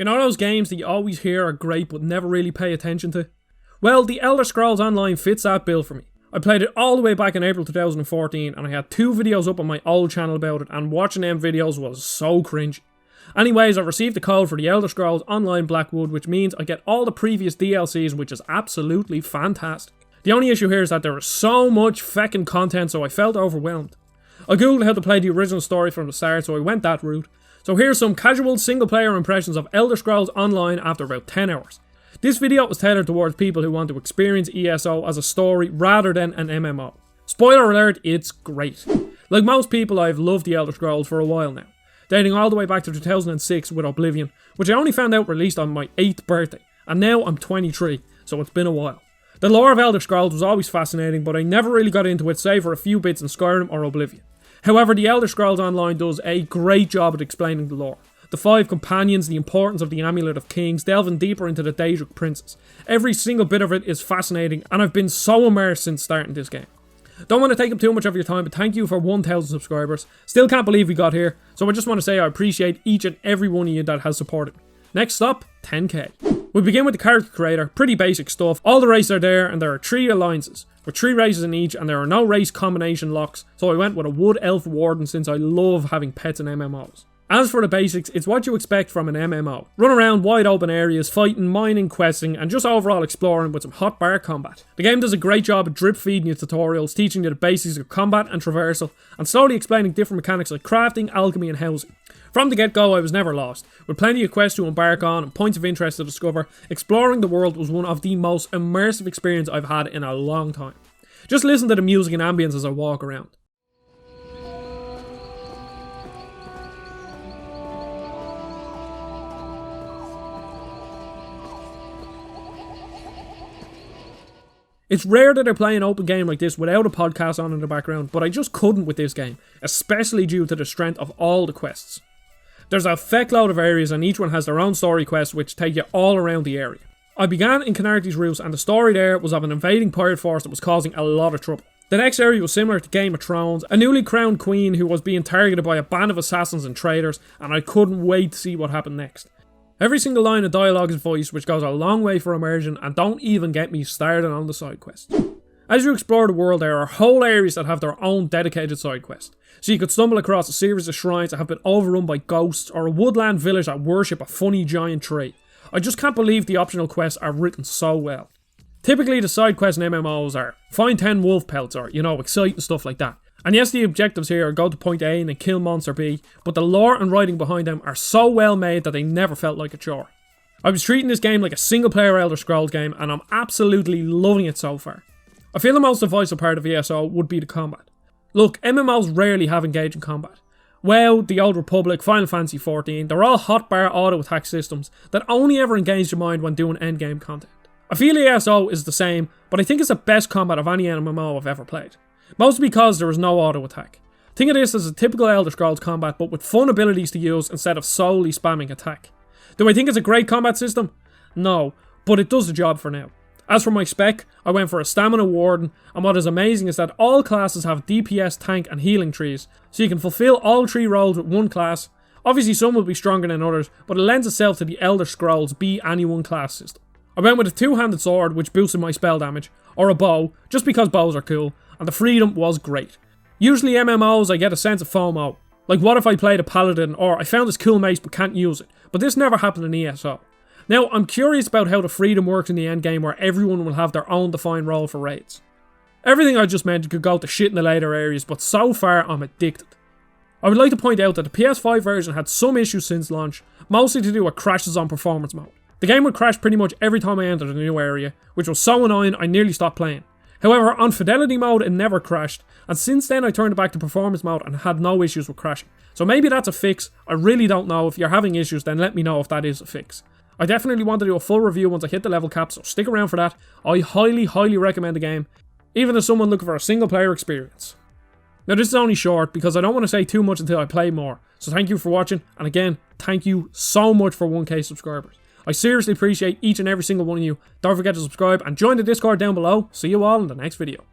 You know those games that you always hear are great but never really pay attention to? Well, The Elder Scrolls Online fits that bill for me. I played it all the way back in April 2014 and I had 2 videos up on my old channel about it, and watching them videos was so cringy. Anyways, I've received the code for The Elder Scrolls Online Blackwood, which means I get all the previous DLCs, which is absolutely fantastic. The only issue here is that there is so much feckin' content, so I felt overwhelmed. I googled how to play the original story from the start, so I went that route. So here's some casual single player impressions of Elder Scrolls Online after about 10 hours. This video was tailored towards people who want to experience ESO as a story rather than an MMO. Spoiler alert, it's great. Like most people, I've loved the Elder Scrolls for a while now, dating all the way back to 2006 with Oblivion, which I only found out released on my 8th birthday, and now I'm 23, so it's been a while. The lore of Elder Scrolls was always fascinating, but I never really got into it save for a few bits in Skyrim or Oblivion. However, The Elder Scrolls Online does a great job at explaining the lore. The 5 companions, the importance of the Amulet of Kings, delving deeper into the Daedric Princes. Every single bit of it is fascinating, and I've been so immersed since starting this game. Don't want to take up too much of your time, but thank you for 1,000 subscribers. Still can't believe we got here, so I just want to say I appreciate each and every one of you that has supported me. Next stop, 10k. We begin with the character creator, pretty basic stuff. All the races are there, and there are 3 alliances, with 3 races in each, and there are no race combination locks, so I went with a Wood Elf Warden since I love having pets in MMOs. As for the basics, it's what you expect from an MMO. Run around wide open areas, fighting, mining, questing, and just overall exploring with some hot bar combat. The game does a great job at drip feeding you tutorials, teaching you the basics of combat and traversal, and slowly explaining different mechanics like crafting, alchemy, and housing. From the get-go, I was never lost. With plenty of quests to embark on and points of interest to discover, exploring the world was one of the most immersive experiences I've had in a long time. Just listen to the music and ambience as I walk around. It's rare that I play an open game like this without a podcast on in the background, but I just couldn't with this game, especially due to the strength of all the quests. There's a feckload of areas and each one has their own story quests which take you all around the area. I began in Canartes Roost and the story there was of an invading pirate force that was causing a lot of trouble. The next area was similar to Game of Thrones, a newly crowned queen who was being targeted by a band of assassins and traitors, and I couldn't wait to see what happened next. Every single line of dialogue is voiced, which goes a long way for immersion, and don't even get me started on the side quests. As you explore the world, there are whole areas that have their own dedicated side quest. So you could stumble across a series of shrines that have been overrun by ghosts, or a woodland village that worship a funny giant tree. I just can't believe the optional quests are written so well. Typically the side quests in MMOs are find 10 wolf pelts or, exciting stuff like that. And yes, the objectives here are go to point A and then kill monster B, but the lore and writing behind them are so well made that they never felt like a chore. I was treating this game like a single player Elder Scrolls game and I'm absolutely loving it so far. I feel the most divisive part of ESO would be the combat. Look, MMOs rarely have engaging combat. WoW, The Old Republic, Final Fantasy XIV, they're all hotbar auto attack systems that only ever engage your mind when doing endgame content. I feel ESO is the same, but I think it's the best combat of any MMO I've ever played. Mostly because there is no auto attack. Think of this as a typical Elder Scrolls combat but with fun abilities to use instead of solely spamming attack. Do I think it's a great combat system? No, but it does the job for now. As for my spec, I went for a Stamina Warden, and what is amazing is that all classes have DPS, tank and healing trees, so you can fulfill all 3 roles with one class. Obviously some will be stronger than others, but it lends itself to the Elder Scrolls be any one class system. I went with a 2-handed sword which boosted my spell damage, or a bow, just because bows are cool, and the freedom was great. Usually MMOs I get a sense of FOMO, like what if I played a paladin or I found this cool mace but can't use it, but this never happened in ESO. Now I'm curious about how the freedom works in the endgame where everyone will have their own defined role for raids. Everything I just mentioned could go to shit in the later areas, but so far I'm addicted. I would like to point out that the PS5 version had some issues since launch, mostly to do with crashes on performance mode. The game would crash pretty much every time I entered a new area, which was so annoying I nearly stopped playing. However, on fidelity mode it never crashed, and since then I turned it back to performance mode and had no issues with crashing. So maybe that's a fix, I really don't know. If you're having issues then let me know if that is a fix. I definitely want to do a full review once I hit the level cap, so stick around for that. I highly recommend the game, even as someone looking for a single player experience. Now this is only short because I don't want to say too much until I play more, so thank you for watching, and again, thank you so much for 1k subscribers. I seriously appreciate each and every single one of you. Don't forget to subscribe and join the Discord down below. See you all in the next video.